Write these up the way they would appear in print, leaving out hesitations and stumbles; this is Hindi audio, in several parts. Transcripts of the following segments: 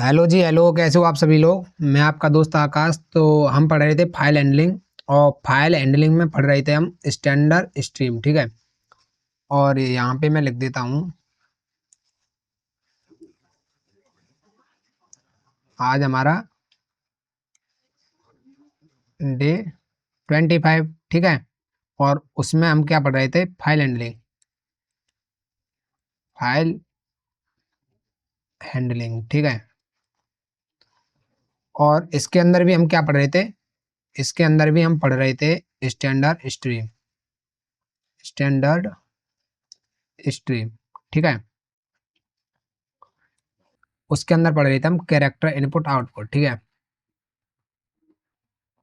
हेलो जी, हेलो। कैसे हो आप सभी लोग। मैं आपका दोस्त आकाश। तो हम पढ़ रहे थे फाइल हैंडलिंग, और फाइल हैंडलिंग में पढ़ रहे थे हम स्टैंडर्ड स्ट्रीम। ठीक है, और यहाँ पे मैं लिख देता हूँ आज हमारा डे 25। ठीक है, और उसमें हम क्या पढ़ रहे थे, फाइल हैंडलिंग। फाइल हैंडलिंग, ठीक है। और इसके अंदर भी हम क्या पढ़ रहे थे, इसके अंदर भी हम पढ़ रहे थे स्टैंडर्ड स्ट्रीम। स्टैंडर्ड स्ट्रीम, ठीक है। उसके अंदर पढ़ रहे थे हम कैरेक्टर इनपुट आउटपुट। ठीक है,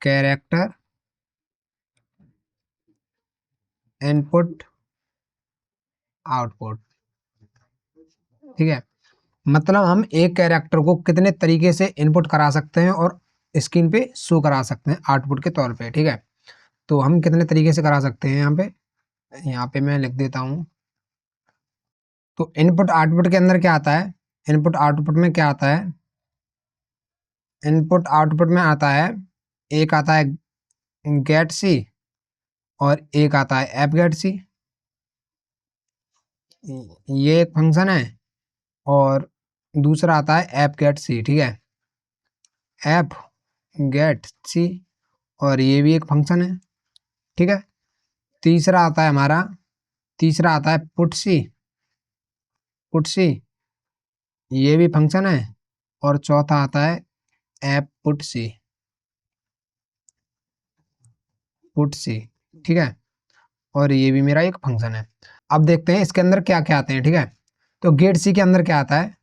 कैरेक्टर इनपुट आउटपुट। ठीक है, मतलब हम एक कैरेक्टर को कितने तरीके से इनपुट करा सकते हैं और स्क्रीन पे शो करा सकते हैं आउटपुट के तौर पे। ठीक है, तो हम कितने तरीके से करा सकते हैं, यहाँ पे मैं लिख देता हूँ। तो इनपुट आउटपुट के अंदर क्या आता है, इनपुट आउटपुट में क्या आता है, इनपुट आउटपुट में आता है, एक आता है गेट सी और एक आता है एप गेट सी। ये एक फंक्शन है, और दूसरा आता है ऐप गेट सी। ठीक है, ऐप गेट सी, और ये भी एक फंक्शन है। ठीक है, तीसरा आता है हमारा, तीसरा आता है पुट सी। पुट सी, ये भी फंक्शन है। और चौथा आता है ऐप पुट सी। पुट सी, ठीक है, और ये भी मेरा एक फंक्शन है। अब देखते हैं इसके अंदर क्या क्या आते हैं। ठीक है, तो गेट सी के अंदर क्या आता है,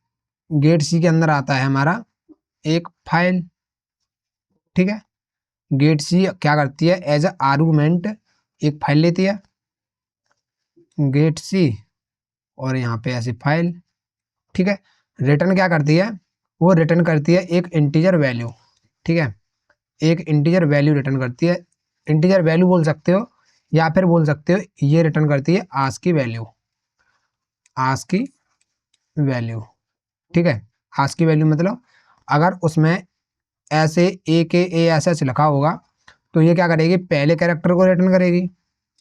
गेट सी के अंदर आता है हमारा एक फाइल। ठीक है, गेट सी क्या करती है, एज अ आर्गुमेंट एक फाइल लेती है गेट सी, और यहाँ पे ऐसी फाइल। ठीक है, रिटर्न क्या करती है, वो रिटर्न करती है एक इंटीजर वैल्यू। ठीक है, एक इंटीजर वैल्यू रिटर्न करती है। इंटीजर वैल्यू बोल सकते हो, या फिर बोल सकते हो ये रिटर्न करती है आज की वैल्यू। आज की वैल्यू, ठीक है। आज की वैल्यू मतलब अगर उसमें ऐसे AKASH लिखा होगा, तो ये क्या करेगी, पहले कैरेक्टर को रिटर्न करेगी,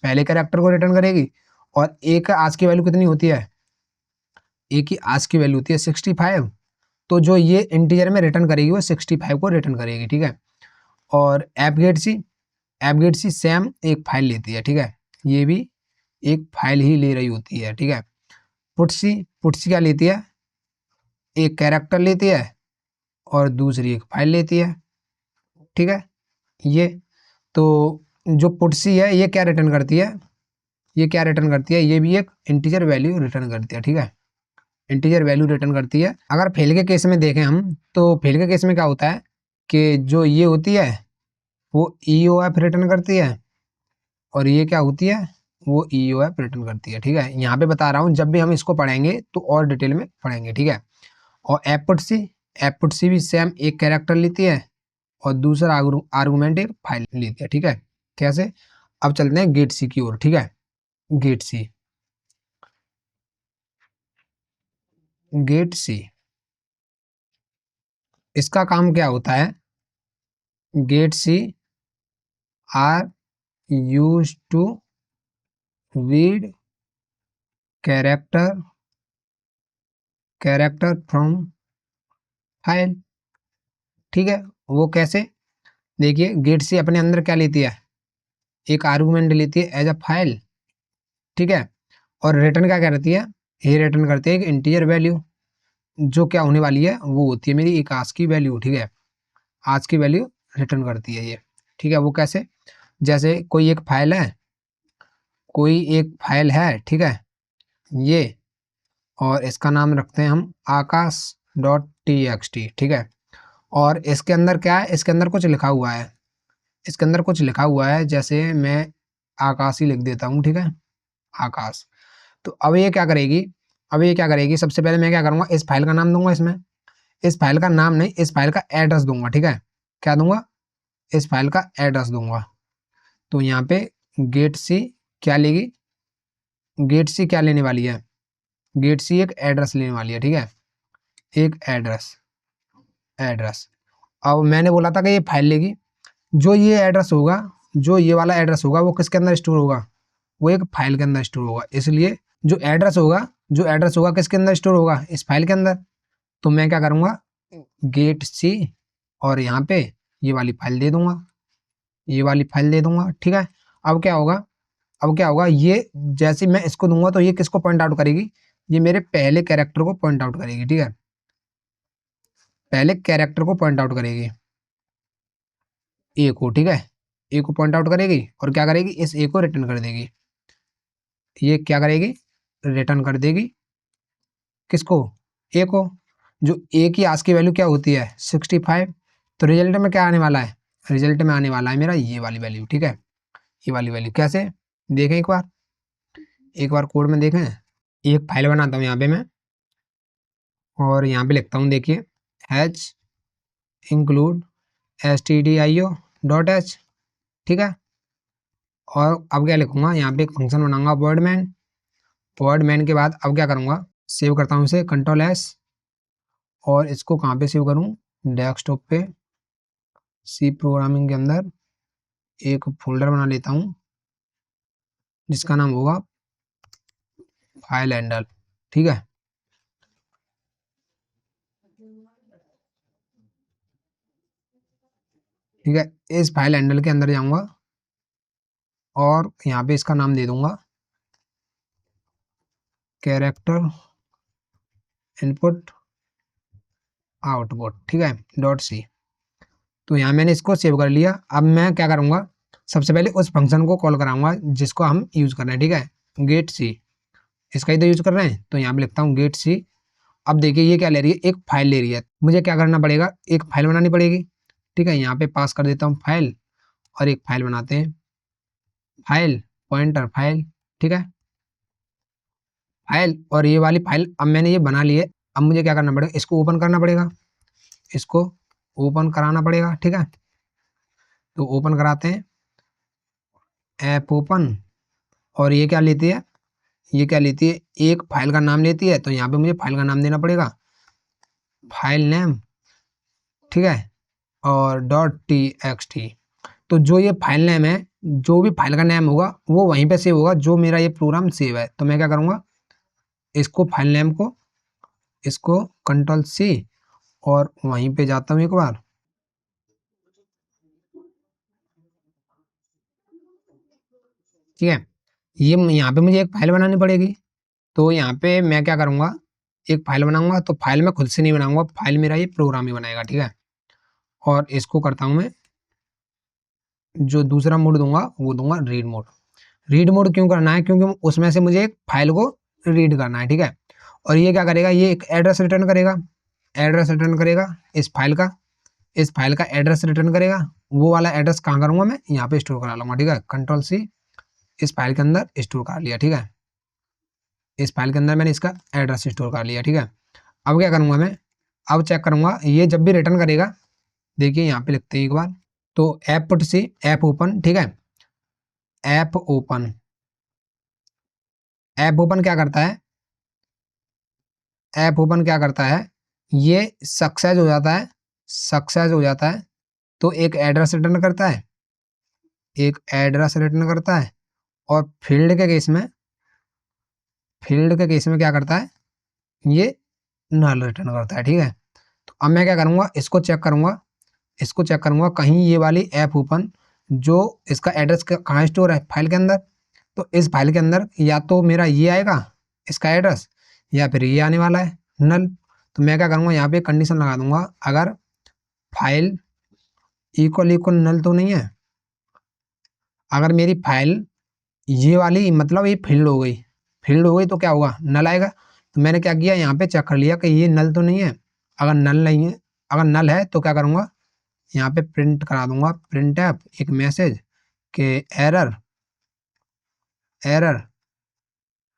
पहले कैरेक्टर को रिटर्न करेगी। और ए का आज की वैल्यू कितनी होती है, ए की आज की वैल्यू होती है 65। तो जो ये इंटीजर में रिटर्न करेगी वो 65 को रिटर्न करेगी। ठीक है, और ऐप गेट सी सेम एक फाइल लेती है। ठीक है, ये भी एक फाइल ही ले रही होती है। ठीक है, पुटसी क्या लेती है, एक कैरेक्टर लेती है और दूसरी एक फाइल लेती है। ठीक है, ये तो जो पुटसी है ये क्या रिटर्न करती है, ये क्या रिटर्न करती है, ये भी एक इंटीजर वैल्यू रिटर्न करती है। ठीक है, इंटीजर वैल्यू रिटर्न करती है। अगर फेल के केस में देखें हम, तो फेल के केस में क्या होता है कि जो ये होती है वो EOF रिटर्न करती है, और ये क्या होती है, वो EOF रिटर्न करती है। ठीक है, यहाँ पे बता रहा हूँ, जब भी हम इसको पढ़ेंगे तो और डिटेल में पढ़ेंगे। ठीक है, और एप पुट सी भी सेम एक कैरेक्टर लेती है और दूसरा आर्गुमेंट एक फाइल लेती है। ठीक है, कैसे, अब चलते हैं गेट सी की ओर। ठीक है, गेट सी, गेट सी, इसका काम क्या होता है, get c r use to read character from file. ठीक है, वो कैसे, देखिए गेट सी अपने अंदर क्या लेती है, एक आर्गुमेंट लेती है एज अ फाइल। ठीक है, और रिटर्न क्या करती है, ये रिटर्न करती है एक इंटीजर वैल्यू, जो क्या होने वाली है, वो होती है मेरी एक आज की वैल्यू। ठीक है, आज की वैल्यू रिटर्न करती है ये। ठीक है, वो कैसे, जैसे कोई एक फाइल है, कोई एक फाइल है। ठीक है, ये, और इसका नाम रखते हैं हम आकाश.txt। ठीक है, और इसके अंदर क्या है, इसके अंदर कुछ लिखा हुआ है, इसके अंदर कुछ लिखा हुआ है, जैसे मैं आकाश ही लिख देता हूँ। ठीक है, आकाश। तो अब ये क्या करेगी, अब ये क्या करेगी, सबसे पहले मैं क्या करूँगा, इस फाइल का नाम दूंगा इसमें, इस फाइल का नाम नहीं, इस फाइल का एड्रेस दूंगा। ठीक है, क्या दूंगा, इस फाइल का एड्रेस दूंगा। तो यहाँ पे गेट सी क्या लेगी, गेट सी क्या लेने वाली है, गेट सी एक एड्रेस लेने वाली है। ठीक है, एक एड्रेस, एड्रेस। अब मैंने बोला था कि ये फाइल लेगी, जो ये एड्रेस होगा, जो ये वाला एड्रेस होगा वो किसके अंदर स्टोर होगा, वो एक फाइल के अंदर स्टोर होगा। इसलिए जो एड्रेस होगा, जो एड्रेस होगा किसके अंदर स्टोर होगा, इस फाइल के अंदर। तो मैं क्या करूँगा, गेट सी और यहाँ पे ये वाली फाइल दे दूंगा, ये वाली फाइल दे दूंगा, ठीक है। अब क्या होगा, अब क्या होगा, ये जैसे मैं इसको दूंगा तो ये किसको पॉइंट आउट करेगी, ये मेरे पहले कैरेक्टर को पॉइंट आउट करेगी, ठीक है, पहले कैरेक्टर को पॉइंट आउट करेगी, ए को, ठीक है, ए को पॉइंट आउट करेगी और क्या करेगी, इस ए को रिटर्न कर देगी। ये क्या करेगी, रिटर्न कर देगी किसको, ए को। जो ए की आज की वैल्यू क्या होती है 65, तो रिजल्ट में क्या आने वाला है, रिजल्ट में आने वाला है मेरा ये वाली वैल्यू, ठीक है, ये वाली वैल्यू। कैसे देखें एक बार, एक बार कोड में देखें। एक फाइल बनाता हूँ यहाँ पे मैं और यहाँ पे लिखता हूँ, देखिए हैच इंक्लूड stdio.h, ठीक है। और अब क्या लिखूंगा, यहाँ पे एक फंक्शन बनाऊंगा वर्डमैन, वर्डमैन के बाद अब क्या करूँगा, सेव करता हूँ इसे कंट्रोल एस, और इसको कहाँ पे सेव करूँ, डेस्कटॉप पे सी प्रोग्रामिंग के अंदर एक फोल्डर बना लेता हूँ जिसका नाम होगा फाइल हैंडल, ठीक है। ठीक है, इस फाइल हैंडल के अंदर जाऊंगा और यहाँ पे इसका नाम दे दूंगा कैरेक्टर इनपुट आउटपुट, ठीक है, डॉट सी। तो यहाँ मैंने इसको सेव कर लिया। अब मैं क्या करूँगा, सबसे पहले उस फंक्शन को कॉल कराऊंगा जिसको हम यूज़ कर रहे हैं, ठीक है, गेट सी, इसका ही तो यूज़ कर रहे हैं। तो यहाँ पे लिखता हूँ गेट सी। अब देखिए ये क्या ले रही है, एक फाइल ले रही है, मुझे क्या करना पड़ेगा, एक फाइल बनानी पड़ेगी, ठीक है। यहाँ पे पास कर देता हूँ फाइल और एक फाइल बनाते हैं, फाइल पॉइंटर फाइल, ठीक है, फाइल। और ये वाली फाइल अब मैंने ये बना ली है। अब मुझे क्या करना पड़ेगा, इसको ओपन करना पड़ेगा, इसको ओपन कराना पड़ेगा, ठीक है। तो ओपन कराते हैं, ऐप ओपन। और ये क्या लेती है, ये क्या लेती है, एक फाइल का नाम लेती है। तो यहाँ पे मुझे फाइल का नाम देना पड़ेगा, फाइल नेम, ठीक है, और डॉट टी एक्स टी। तो जो ये फाइल नेम है, जो भी फाइल का नेम होगा वो वहीं पे सेव होगा जो मेरा ये प्रोग्राम सेव है। तो मैं क्या करूँगा, इसको फाइल नेम को, इसको कंट्रोल सी और वहीं पे जाता हूँ एक बार, ठीक है। ये यहाँ पे मुझे एक फाइल बनानी पड़ेगी। तो यहाँ पे मैं क्या करूँगा, एक फाइल बनाऊंगा। तो फाइल मैं खुद से नहीं बनाऊंगा, फाइल मेरा ये प्रोग्राम ही बनाएगा, ठीक है। और इसको करता हूँ मैं, जो दूसरा मोड दूंगा वो दूंगा रीड मोड। रीड मोड क्यों करना है, क्योंकि उसमें से मुझे एक फाइल को रीड करना है, ठीक है। और ये क्या करेगा, ये एक एड्रेस रिटर्न करेगा, एड्रेस रिटर्न करेगा इस फाइल का, इस फाइल का एड्रेस रिटर्न करेगा। वो वाला एड्रेस कहाँ करूँगा मैं, यहाँ पे स्टोर करा लूँगा, ठीक है, कंट्रोल सी, इस फाइल के अंदर स्टोर कर लिया, ठीक है। इस फाइल के अंदर मैंने इसका एड्रेस स्टोर कर लिया, ठीक है। अब क्या करूँगा मैं, अब चेक करूँगा ये जब भी रिटर्न करेगा। देखिए यहाँ पे लिखते हैं एक बार, तो ऐप पुट सी ऐप ओपन, ठीक है, ऐप ओपन। ऐप ओपन क्या करता है, ऐप ओपन क्या करता है, ये सक्सेस हो जाता है, सक्सेस हो जाता है। तो एक एड्रेस रिटर्न करता है, एक एड्रेस रिटर्न करता है। और फील्ड के केस में क्या करता है, ये नल रिटर्न करता है, ठीक है। तो अब मैं क्या करूँगा, इसको चेक करूँगा, इसको चेक करूँगा कहीं ये वाली ऐप ओपन, जो इसका एड्रेस कहाँ स्टोर है, फाइल के अंदर। तो इस फाइल के अंदर या तो मेरा ये आएगा इसका एड्रेस, या फिर ये आने वाला है नल। तो मैं क्या करूँगा, यहाँ पे कंडीशन लगा दूंगा, अगर फाइल इक्वल इक्वल नल तो नहीं है। अगर मेरी फाइल ये वाली मतलब ये फील्ड हो गई, फील्ड हो गई तो क्या होगा, नल आएगा। तो मैंने क्या किया, यहाँ पे चेक कर लिया कि ये नल तो नहीं है। अगर नल नहीं है, अगर नल है तो क्या करूँगा, यहाँ पे प्रिंट करा दूंगा, प्रिंट ऐप एक मैसेज के एरर, एरर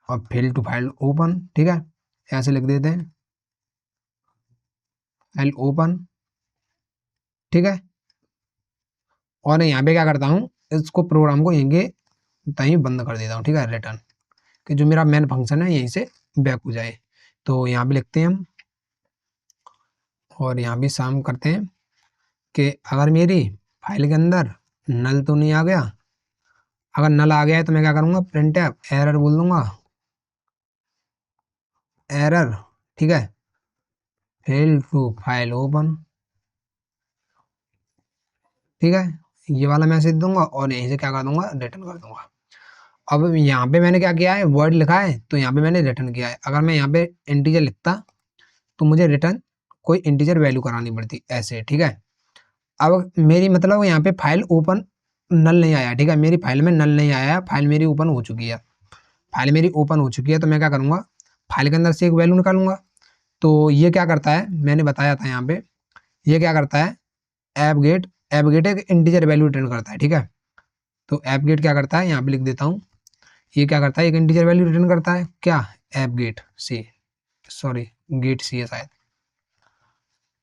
और फेल टू फाइल ओपन, ठीक है, ऐसे लिख देते हैं, फाइल ओपन, ठीक है। और यहाँ पे क्या करता हूँ, इसको प्रोग्राम को यहीं बंद कर देता हूँ, ठीक है, रिटर्न, कि जो मेरा मेन फंक्शन है यहीं से बैक हो जाए। तो यहाँ पे लिखते हैं हम, और यहाँ भी सम करते हैं कि अगर मेरी फाइल के अंदर नल तो नहीं आ गया। अगर नल आ गया है तो मैं क्या करूँगा, प्रिंट एरर बोल दूंगा, एरर, ठीक है, फेल टू फाइल ओपन, ठीक है, ये वाला मैसेज दूंगा और यहीं से क्या कर दूंगा, रिटर्न कर दूंगा। अब यहाँ पे मैंने क्या किया है, वर्ड लिखा है तो यहाँ पे मैंने रिटर्न किया है। अगर मैं यहाँ पे इंटीजर लिखता तो मुझे रिटर्न कोई इंटीजर वैल्यू करानी पड़ती ऐसे, ठीक है। अब मेरी मतलब यहाँ पे फाइल ओपन नल नहीं आया, ठीक है, मेरी फाइल में नल नहीं आया, फाइल मेरी ओपन हो चुकी है। फाइल मेरी ओपन हो चुकी है तो मैं क्या करूँगा, फाइल के अंदर से एक वैल्यू निकालूंगा। तो ये क्या करता है, मैंने बताया था यहाँ पे, ये क्या करता है, ऐप गेट एक इंटीजर वैल्यू रिटर्न करता है, ठीक है। तो ऐप गेट क्या करता है, यहाँ पे लिख देता हूँ, ये क्या करता है, एक इंटीजर वैल्यू रिटर्न करता है, क्या, ऐप गेट सी, सॉरी गेट सी है शायद,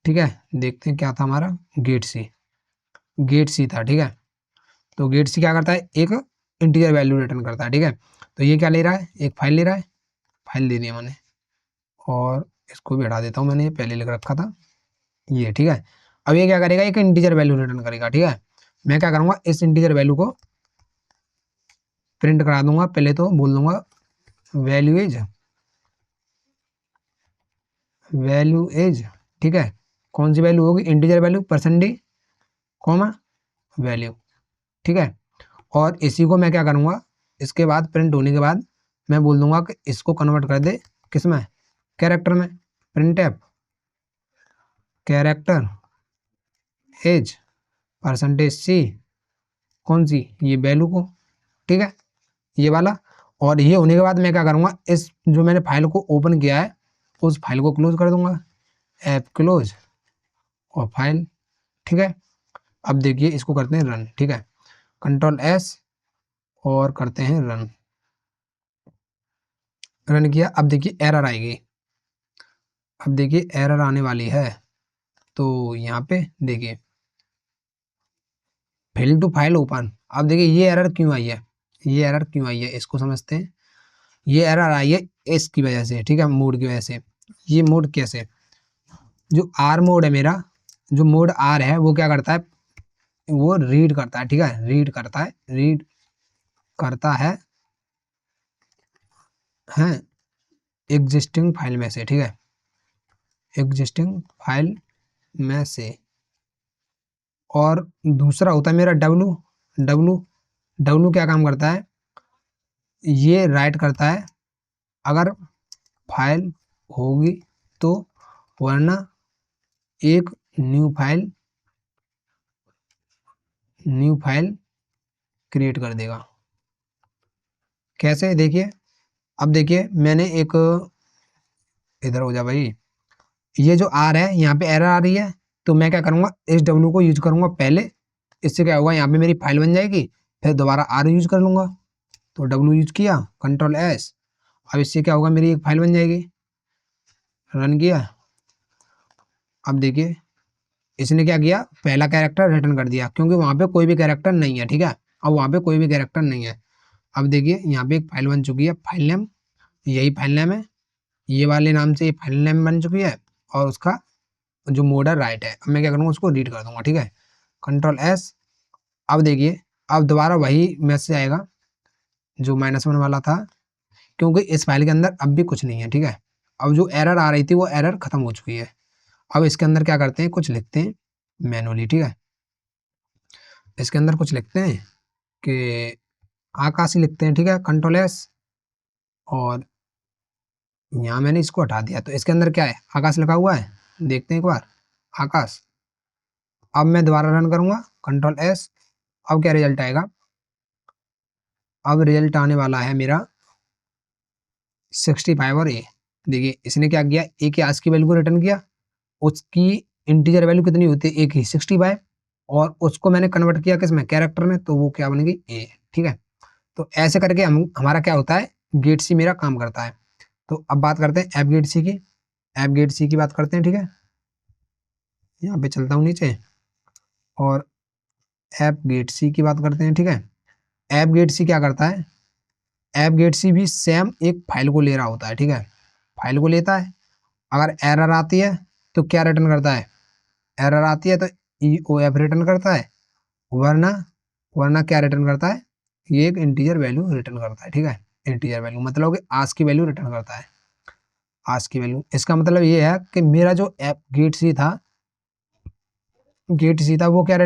ठीक है। देखते हैं क्या था हमारा, गेट सी था, ठीक है। तो गेट सी क्या करता है, एक इंटीजर वैल्यू रिटर्न करता है, ठीक है। तो ये क्या ले रहा है, एक फाइल ले रहा है, फाइल दे दिया मैंने, और इसको भी हटा देता हूँ, मैंने ये पहले लिख रखा था ये, ठीक है। अब ये क्या करेगा, एक इंटीजर वैल्यू रिटर्न करेगा, ठीक है। मैं क्या करूँगा, इस इंटीजर वैल्यू को प्रिंट करा दूंगा। पहले तो बोल दूंगा वैल्यू इज, ठीक है, कौन सी वैल्यू होगी, इंटीजर वैल्यू %, कॉमा वैल्यू, ठीक है। और इसी को मैं क्या करूँगा, इसके बाद प्रिंट होने के बाद मैं बोल दूंगा कि इसको कन्वर्ट कर दे किस में, कैरेक्टर में, print f character as %c, कौन सी, ये वैल्यू को, ठीक है, ये वाला। और ये होने के बाद मैं क्या करूँगा, इस जो मैंने फाइल को ओपन किया है उस फाइल को क्लोज कर दूंगा, ऐप क्लोज और फाइल, ठीक है। अब देखिए इसको करते हैं रन, ठीक है, कंट्रोल एस और करते हैं रन। रन किया, अब देखिए एरर आएगी, अब देखिए एरर आने वाली है। तो यहाँ पे देखिए फेल टू फाइल ओपन, अब देखिए ये एरर क्यों आई है, ये एरर क्यों आई है इसको समझते हैं। ये एरर आई है इसकी वजह से, ठीक है, मोड की वजह से। ये मोड कैसे, जो आर मोड है मेरा, जो मोड आर है वो क्या करता है, वो रीड करता है, ठीक है, रीड करता है एग्जिस्टिंग फाइल में से, ठीक है, एग्जिस्टिंग फाइल में से। और दूसरा होता है मेरा डब्लू, डब्लू डब्लू क्या काम करता है, ये राइट करता है अगर फाइल होगी तो, वरना एक न्यू फाइल क्रिएट कर देगा। कैसे, देखिए, अब देखिए मैंने एक, इधर हो जा भाई, ये जो आर है यहाँ पे एरर आ रही है, तो मैं क्या करूँगा, इस डब्लू को यूज करूँगा पहले, इससे क्या होगा, यहाँ पे मेरी फाइल बन जाएगी, फिर दोबारा आर यूज कर लूँगा। तो डब्लू यूज किया, कंट्रोल एस, अब इससे क्या होगा, मेरी एक फाइल बन जाएगी। रन किया, अब देखिए इसने क्या किया, पहला कैरेक्टर रिटर्न कर दिया क्योंकि वहाँ पे कोई भी कैरेक्टर नहीं है, ठीक है, अब वहाँ पे कोई भी कैरेक्टर नहीं है। अब देखिए यहाँ पे एक फाइल बन चुकी है, फाइल नेम, यही फाइल नेम है, ये वाले नाम से ये फाइल नेम बन चुकी है, और उसका जो मोड है राइट है। अब मैं क्या करूँगा, उसको रीड कर दूंगा, ठीक है, कंट्रोल एस। अब देखिए अब दोबारा वही मैसेज आएगा जो -1 वाला था, क्योंकि इस फाइल के अंदर अब भी कुछ नहीं है, ठीक है। अब जो एरर आ रही थी वो एरर खत्म हो चुकी है। अब इसके अंदर क्या करते हैं, कुछ लिखते हैं मैनुअली, ठीक है, इसके अंदर कुछ लिखते हैं कि आकाशी लिखते हैं, ठीक है, कंट्रोल एस। और यहाँ मैंने इसको हटा दिया, तो इसके अंदर क्या है, आकाश लिखा हुआ है, देखते हैं एक बार, आकाश। अब मैं दोबारा रन करूँगा, कंट्रोल एस। अब क्या रिजल्ट आएगा, अब रिजल्ट आने वाला है मेरा 65 और ए। देखिए इसने क्या किया, ए के आज की वैल्यू को रिटर्न किया, उसकी इंटीजर वैल्यू कितनी होती है, ए की 65, और उसको मैंने कन्वर्ट किया किसमें, कैरेक्टर में, तो वो क्या बनेगी, ए, ठीक है। तो ऐसे करके हमारा क्या होता है, गेट सी मेरा काम करता है। तो अब बात करते हैं ऐप गेट सी की, ऐप गेट सी की बात करते हैं, ठीक है, यहाँ पे चलता हूँ नीचे, और ऐप गेट सी की बात करते हैं, ठीक है। ऐप गेट सी क्या करता है, ऐप गेट सी भी सेम एक फाइल को ले रहा होता है, ठीक है, फाइल को लेता है, अगर एरर आती है तो क्या रिटर्न करता है, एरर आती है तो ई ओ एफ रिटर्न करता है, वरना वरना क्या रिटर्न करता है, ये एक इंटीजर वैल्यू रिटर्न करता है। ठीक है, इंटीजर वैल्यू मतलब कि आज की वैल्यू रिटर्न करता है, आज की वैल्यू। इसका मतलब ये है कि मेरा जो ऐप गेट सी था, गेट सी था, वो क्या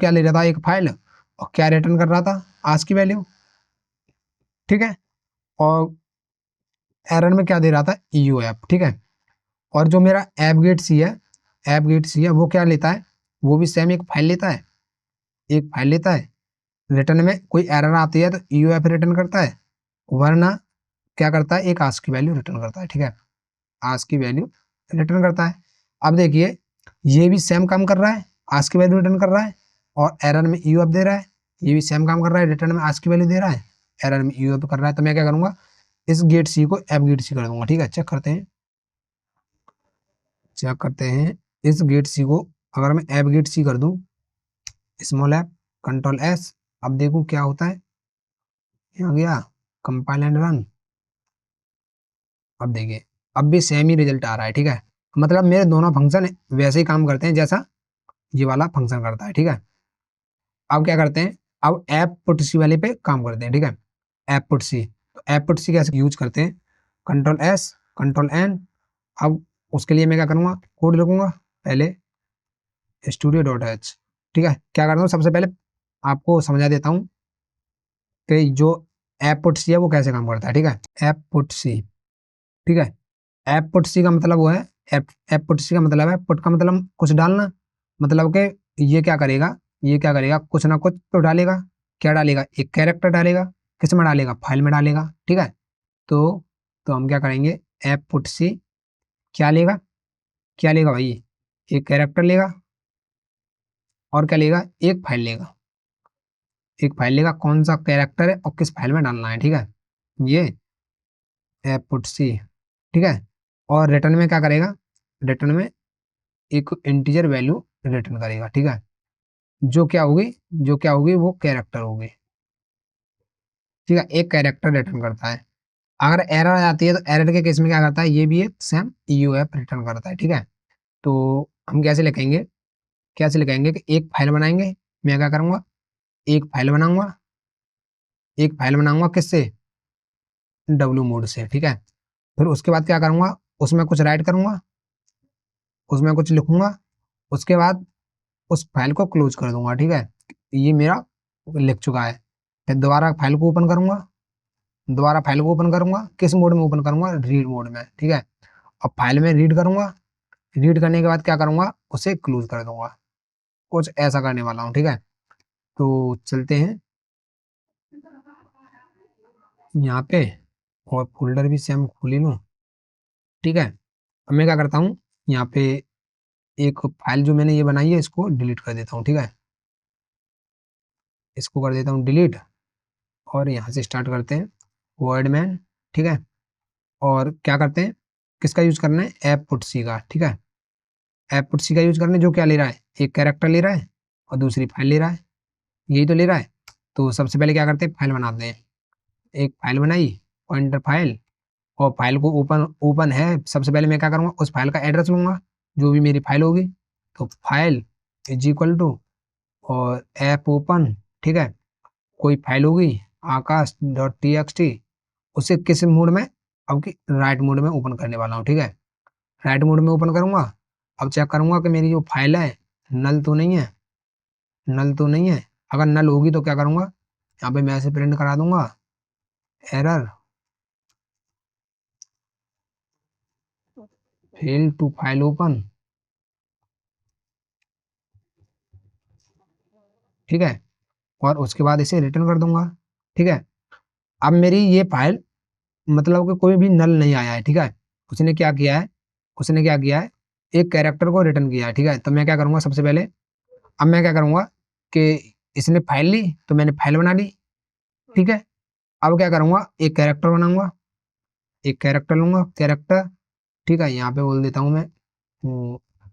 ले रहा था, एक फाइल, और क्या रिटर्न कर रहा था, आज की वैल्यू। ठीक है, और एरर में क्या दे रहा था, ईओ एफ। ठीक है, और जो मेरा ऐप गेट सी है, ऐप गेट सी है, वो क्या लेता है, वो भी सेम एक फाइल लेता है, एक फाइल लेता है। रिटर्न में कोई एरर आती है तो ईओ एफ रिटर्न करता है, वरना क्या करता है, एक आज की वैल्यू रिटर्न करता है। ठीक है, आज की वैल्यू रिटर्न करता है। अब देखिए, ये भी सेम काम कर रहा है, आज की वैल्यू रिटर्न कर रहा है, और एरर में ईओ एफ दे रहा है। ये भी सेम काम कर रहा है, रिटर्न में आज की वैल्यू दे रहा है, एरर में ईओ एफ कर रहा है। तो मैं क्या करूंगा, इस गेट सी को एप गेट सी कर दूंगा। ठीक है, चेक करते हैं, चेक करते हैं इस गेट सी को। अगर मैं ऐप गेट सी कर दूं, स्मॉल ऐप, कंट्रोल एस, अब देखूं क्या होता है। यहाँ गया, कंपाइल एंड रन। अब देखिए, अब भी सेम ही रिजल्ट आ रहा है। ठीक है, मतलब मेरे दोनों फंक्शन वैसे ही काम करते हैं जैसा ये वाला फंक्शन करता है। ठीक है, अब क्या करते हैं, अब ऐप पुट सी वाले पे काम करते हैं। ठीक है, ऐप पुट सी, तो ऐप पुट सी कैसे यूज करते हैं, कंट्रोल एस, कंट्रोल एन। अब उसके लिए मैं क्या करूँगा, कोड लिखूंगा पहले, स्टूडियो डॉट एच। ठीक है, क्या करता हूँ, सबसे पहले आपको समझा देता हूँ कि जो ऐप पुट सी है वो कैसे काम करता है। ठीक है, ऐप पुट सी। ठीक है, ऐप पुट सी का मतलब वो है, ऐप पुट सी का मतलब है, पुट का मतलब कुछ डालना, मतलब कि ये क्या करेगा, ये क्या करेगा, कुछ ना कुछ तो डालेगा। क्या डालेगा, एक कैरेक्टर डालेगा, किस में डालेगा, फाइल में डालेगा। ठीक है, तो तो हम क्या करेंगे, ऐप पुट सी क्या लेगा, क्या लेगा भाई, एक कैरेक्टर लेगा, और क्या लेगा, एक फाइल लेगा, एक फाइल लेगा, कौन सा कैरेक्टर है और किस फाइल में डालना है। ठीक है, ये ऐप पुट सी। ठीक है, और रिटर्न में क्या करेगा, रिटर्न में एक इंटीजर वैल्यू रिटर्न करेगा। ठीक है, जो क्या होगी, जो क्या होगी, वो कैरेक्टर होगी। ठीक है, एक कैरेक्टर रिटर्न करता है। अगर एरर आ जाती है तो एरर के केस में क्या करता है, ये भी एक सेम ईओएफ रिटर्न करता है। ठीक है, तो हम कैसे लिखेंगे, कैसे लिखेंगे कि एक फाइल बनाएंगे, मैं क्या करूंगा, एक फाइल बनाऊंगा, एक फाइल बनाऊंगा किससे, डब्ल्यू मोड से। ठीक है, फिर उसके बाद क्या करूंगा, उसमें कुछ राइट करूंगा, उसमें कुछ लिखूंगा, उसके बाद उस फाइल को क्लोज कर दूंगा। ठीक है, ये मेरा लिख चुका है। फिर दोबारा फाइल को ओपन करूंगा, दोबारा फाइल को ओपन करूंगा, किस मोड में ओपन करूंगा, रीड मोड में। ठीक है, अब फाइल में रीड करूंगा, रीड करने के बाद क्या करूंगा, उसे क्लोज कर दूंगा। कुछ ऐसा करने वाला हूँ। ठीक है, तो चलते हैं यहाँ पे, और फोल्डर भी सेम खोल ही लूँ। ठीक है, अब मैं क्या करता हूँ, यहाँ पे एक फाइल जो मैंने ये बनाई है इसको डिलीट कर देता हूँ। ठीक है, इसको कर देता हूँ डिलीट, और यहाँ से स्टार्ट करते हैं, वर्ड मैन। ठीक है, और क्या करते हैं, किसका यूज करना है, ऐप पुट सी का। ठीक है, ऐप पुट सी का यूज करना है, जो क्या ले रहा है, एक कैरेक्टर ले रहा है और दूसरी फाइल ले रहा है, यही तो ले रहा है। तो सबसे पहले क्या करते हैं, फाइल बनाते हैं, एक फाइल बनाई, पॉइंटर फाइल, और फाइल को ओपन ओपन है, सबसे पहले मैं क्या करूँगा, उस फाइल का एड्रेस लूंगा, जो भी मेरी फाइल होगी। तो फाइल इज इक्वल टू, और ऐप ओपन। ठीक है, कोई फाइल होगी, आकाश डॉट टी एक्स टी, उसे किस मोड में, अब की राइट मोड में ओपन करने वाला हूँ। ठीक है, राइट मोड में ओपन करूंगा। अब चेक करूंगा कि मेरी जो फाइल है नल तो नहीं है, नल तो नहीं है। अगर नल होगी तो क्या करूंगा, यहाँ पे मैं ऐसे प्रिंट करा दूंगा, error, fail to file open. ठीक है, और उसके बाद इसे रिटर्न कर दूंगा। ठीक है, अब मेरी ये फाइल, मतलब कि कोई भी नल नहीं आया है। ठीक है, उसने क्या किया है, उसने क्या किया है, एक कैरेक्टर को रिटर्न किया है। ठीक है, तो मैं क्या करूंगा, सबसे पहले अब मैं क्या करूंगा कि इसने फाइल ली तो मैंने फाइल बना ली। ठीक है, अब क्या करूंगा, एक कैरेक्टर बनाऊंगा, एक कैरेक्टर लूंगा, कैरेक्टर। ठीक है, यहाँ पे बोल देता हूँ मैं,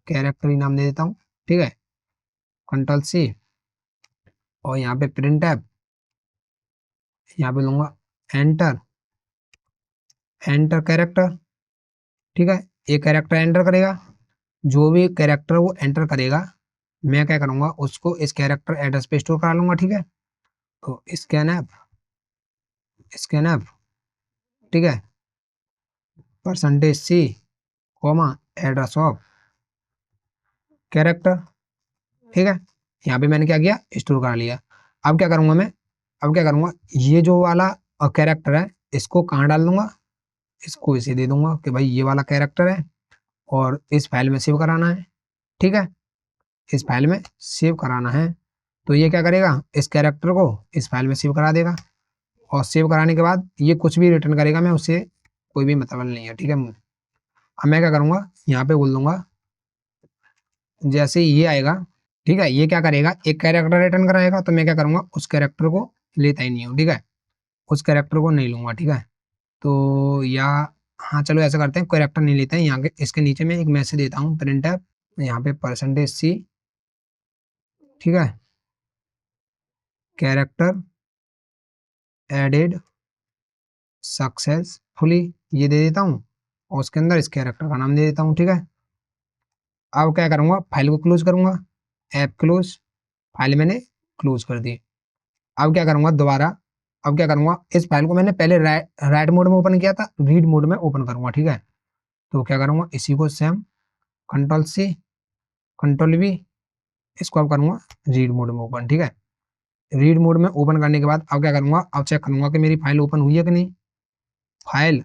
कैरेक्टर ही नाम दे देता हूँ। ठीक है, कंट्रोल सी, और यहाँ पे प्रिंट ऐप, यहाँ पे लूंगा एंटर, एंटर कैरेक्टर। ठीक है, एक कैरेक्टर एंटर करेगा, जो भी कैरेक्टर वो एंटर करेगा मैं क्या करूंगा उसको इस कैरेक्टर एड्रेस पे स्टोर करा लूंगा, ठीक है। तो स्कैन एफ, ठीक है, %C, comma, address of character, ठीक है। यहाँ पे मैंने क्या किया, स्टोर करा लिया। अब क्या करूंगा मैं, अब क्या करूंगा, ये जो वाला कैरेक्टर है इसको कहाँ डाल दूंगा, इसको इसे दे दूंगा कि भाई ये वाला कैरेक्टर है और इस फाइल में सेव कराना है, ठीक है, इस फाइल में सेव कराना है। तो ये क्या करेगा, इस कैरेक्टर को इस फाइल में सेव करा देगा और सेव कराने के बाद ये कुछ भी रिटर्न करेगा मैं उससे कोई भी मतलब नहीं है, ठीक है। अब मैं क्या करूंगा, यहाँ पे बोल दूंगा जैसे ये आएगा, ठीक है, ये क्या करेगा, एक कैरेक्टर रिटर्न कराएगा, तो मैं क्या करूंगा उस कैरेक्टर को लेता ही नहीं हूँ, ठीक है, उस कैरेक्टर को नहीं लूंगा, ठीक है। तो या हाँ चलो ऐसा करते हैं, कैरेक्टर नहीं लेते हैं, यहाँ के इसके नीचे मैं एक मैसेज देता हूँ, प्रिंट एफ, यहाँ पे %C, ठीक है, कैरेक्टर एडेड सक्सेसफुली, ये दे देता हूँ और उसके अंदर इस कैरेक्टर का नाम दे देता हूँ, ठीक है। अब क्या करूंगा, फाइल को क्लोज करूंगा, ऐप क्लोज, फाइल मैंने क्लोज कर दी। अब क्या करूंगा दोबारा, अब क्या करूंगा, इस फाइल को मैंने पहले राइट मोड में ओपन किया था, रीड मोड में ओपन करूंगा, ठीक है। तो क्या करूंगा, इसी को same control C, control V, इसको अब करूंगा रीड मोड में ओपन, ठीक है। रीड मोड में ओपन करने के बाद अब क्या करूंगा, अब चेक करूंगा कि मेरी फाइल ओपन हुई है कि नहीं। फाइल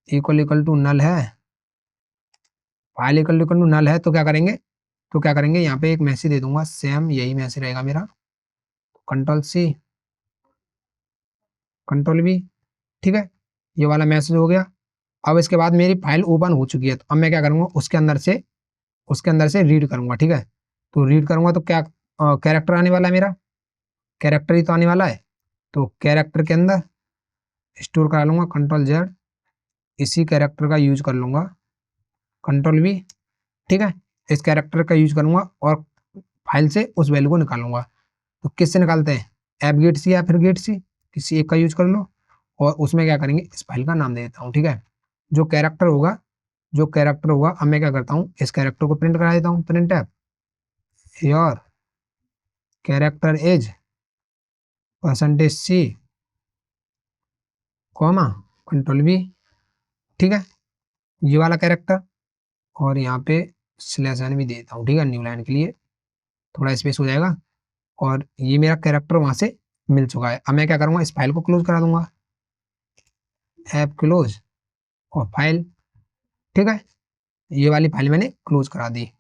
इक्वल टू नल है, फाइल इक्वल टू नल है, तो क्या करेंगे, तो क्या करेंगे, यहाँ पे एक मैसेज दे दूंगा, सेम यही मैसेज रहेगा मेरा, कंट्रोल C, कंट्रोल V, ठीक है, ये वाला मैसेज हो गया। अब इसके बाद मेरी फाइल ओपन हो चुकी है, तो अब मैं क्या करूंगा, उसके अंदर से रीड करूंगा, ठीक है। तो रीड करूंगा तो क्या कैरेक्टर आने वाला है मेरा, कैरेक्टर ही तो आने वाला है। तो कैरेक्टर के अंदर स्टोर करा लूंगा, कंट्रोल Z, इसी कैरेक्टर का यूज कर लूंगा, कंट्रोल V, ठीक है, इस कैरेक्टर का यूज करूंगा और फाइल से उस वैल्यू को निकालूंगा। तो किससे निकालते हैं, ऐप गेट सी या फिर गेट सी, किसी एक का यूज कर लो और उसमें क्या करेंगे, इस फाइल का नाम दे देता हूँ, ठीक है। जो कैरेक्टर होगा, जो कैरेक्टर होगा, अब मैं क्या करता हूँ, इस कैरेक्टर को प्रिंट करा देता हूँ, print F your character is %C, comma, control V, ठीक है, ये वाला कैरेक्टर, और यहाँ पे /n भी दे देता हूँ, ठीक है, न्यू लाइन के लिए थोड़ा स्पेस हो जाएगा। और ये मेरा कैरेक्टर वहां से मिल चुका है। अब मैं क्या करूंगा, इस फाइल को क्लोज करा दूंगा, ऐप क्लोज और फाइल, ठीक है, ये वाली फाइल मैंने क्लोज करा दी।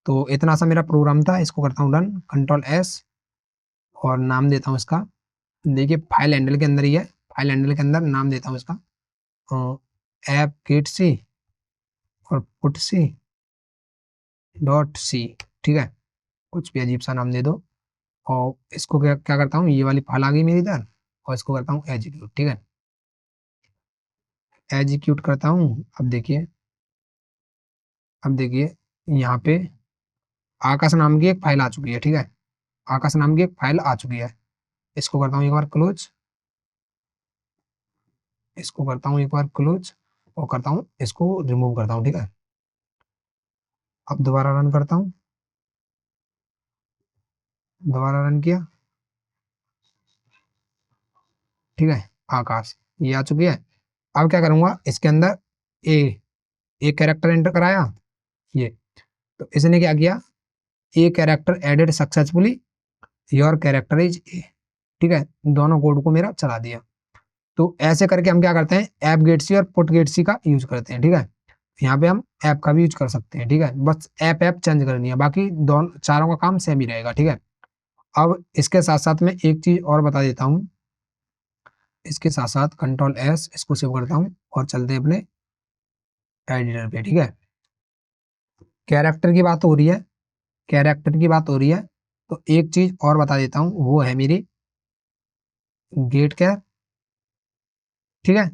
तो इतना सा मेरा प्रोग्राम था, इसको करता हूँ रन, कंट्रोल S, और नाम देता हूँ इसका, देखिए फाइल हैंडल के अंदर ही है, फाइल हैंडल के अंदर नाम देता हूँ इसका ऐप गेट सी और पुट सी डॉट सी, ठीक है, कुछ भी अजीब सा नाम दे दो। और इसको क्या क्या करता हूँ, ये वाली फाइल आ गई मेरी इधर, और इसको करता हूँ एग्जीक्यूट, ठीक है, एग्जीक्यूट करता हूँ। अब देखिए, अब देखिए यहाँ पे आकाश नाम की एक फाइल आ चुकी है, ठीक है, आकाश नाम की एक फाइल आ चुकी है। इसको करता हूँ एक बार क्लोज, इसको करता हूँ एक बार क्लोज और करता हूँ इसको रिमूव करता हूँ, ठीक है। अब दोबारा रन करता हूँ, दोबारा रन किया, ठीक है, आकाश ये आ चुकी है। अब क्या करूंगा, इसके अंदर ए एक कैरेक्टर एंटर कराया, ये, तो इसने क्या किया, a character added successfully, your character is a, ठीक है, दोनों कोड को मेरा चला दिया। तो ऐसे करके हम क्या करते हैं, ऐप गेट सी और पुट गेट सी का यूज करते हैं, ठीक है। यहाँ पे हम ऐप का भी यूज कर सकते हैं, ठीक है, बस ऐप ऐप चेंज करनी है, बाकी दोनों चारों का काम सेम ही रहेगा, ठीक है। अब इसके साथ साथ में एक चीज और बता देता हूँ, इसके साथ साथ कंट्रोल S, इसको सेव करता हूँ और चलते हैं अपने एडिटर पे, ठीक है। कैरेक्टर की बात हो रही है, कैरेक्टर की बात हो रही है, तो एक चीज और बता देता हूँ, वो है मेरी गेट कैर, ठीक है,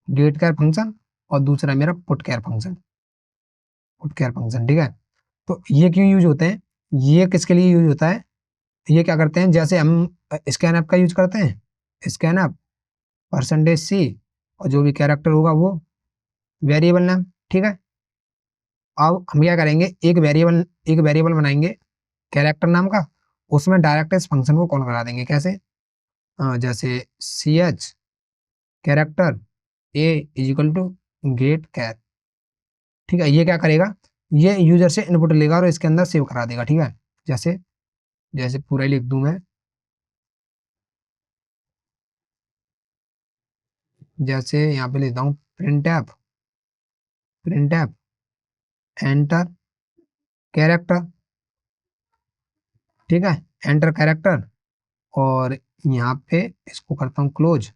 गेट कैर फंक्शन, और दूसरा मेरा पुट कैर फंक्शन, पुट कैर फंक्शन, ठीक है। तो ये क्यों यूज होते हैं, ये किसके लिए यूज होता है, ये क्या करते हैं, जैसे हम स्कैन ऐप का यूज करते हैं, स्कैन ऐप %C और जो भी कैरेक्टर होगा वो वेरिएबल नेम, ठीक है, अब हम क्या करेंगे, एक वेरिएबल बनाएंगे कैरेक्टर नाम का, उसमें डायरेक्ट इस फंक्शन को कॉल करा देंगे। कैसे? जैसे C H character a is equal to get char. ठीक है, ये क्या करेगा, ये यूजर से इनपुट लेगा और इसके अंदर सेव करा देगा। ठीक है, जैसे जैसे पूरा ही लिख दूं मैं, जैसे यहाँ पे लिखता हूँ प्रिंट एफ एंटर कैरेक्टर। ठीक है, एंटर कैरेक्टर, और यहाँ पे इसको करता हूँ क्लोज,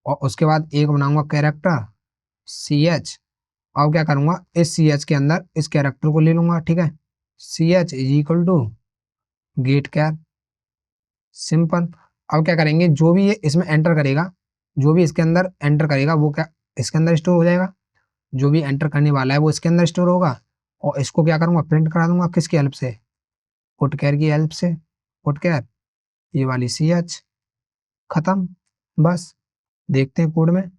और उसके बाद एक बनाऊंगा कैरेक्टर सी एच। अब क्या करूंगा, इस सी एच के अंदर इस कैरेक्टर को ले लूंगा। ठीक है, c h is equal to get char, simple. अब क्या करेंगे, जो भी ये इसमें एंटर करेगा, जो भी इसके अंदर एंटर करेगा वो क्या इसके अंदर स्टोर हो जाएगा, जो भी एंटर करने वाला है वो इसके अंदर स्टोर होगा। और इसको क्या करूंगा, प्रिंट करा दूंगा किसकी हेल्प से, पुट कैर की हेल्प से। पुट कैर ये वाली सी एच, खत्म। बस देखते हैं कोड में,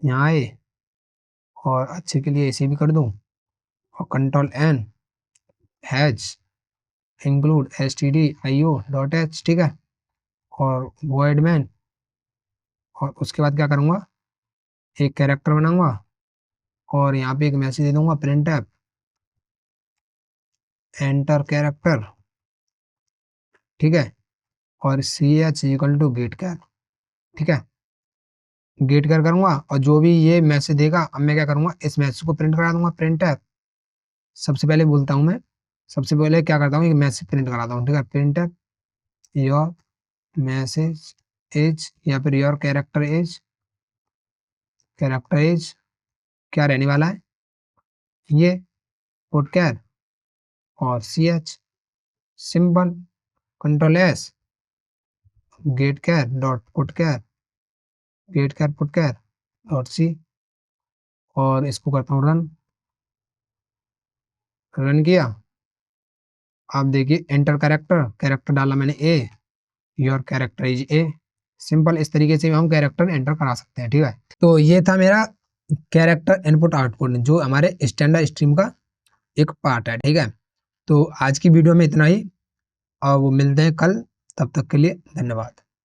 यहाँ आए और अच्छे के लिए इसे भी कर दूं, और control N has include stdio.h। ठीक है, और void main, और उसके बाद क्या करूंगा, एक कैरेक्टर बनाऊंगा और यहाँ पे एक मैसेज दे दूंगा प्रिंट एफ एंटर कैरेक्टर। ठीक है, और C H equal to get char. ठीक है, गेट कैर करूंगा, और जो भी ये मैसेज देगा, अब मैं क्या करूंगा, इस मैसेज को प्रिंट करा दूंगा प्रिंट एफ। सबसे पहले बोलता हूँ मैं, सबसे पहले क्या करता हूँ, एक मैसेज प्रिंट कराता हूँ। ठीक है, print f your message as, या फिर योर कैरेक्टर एज क्या रहने वाला है, ये पुट कैर और C H, simple. Control S get char dot put char, get char put char dot C, और इसको करता हूँ रन। रन किया, आप देखिए एंटर कैरेक्टर, कैरेक्टर डाला मैंने a, your character is a. Simple, इस तरीके से हम कैरेक्टर एंटर करा सकते हैं। ठीक है, तो ये था मेरा कैरेक्टर इनपुट आउटपुट, जो हमारे स्टैंडर्ड स्ट्रीम का एक पार्ट है। ठीक है, तो आज की वीडियो में इतना ही, और वो मिलते हैं कल, तब तक के लिए धन्यवाद।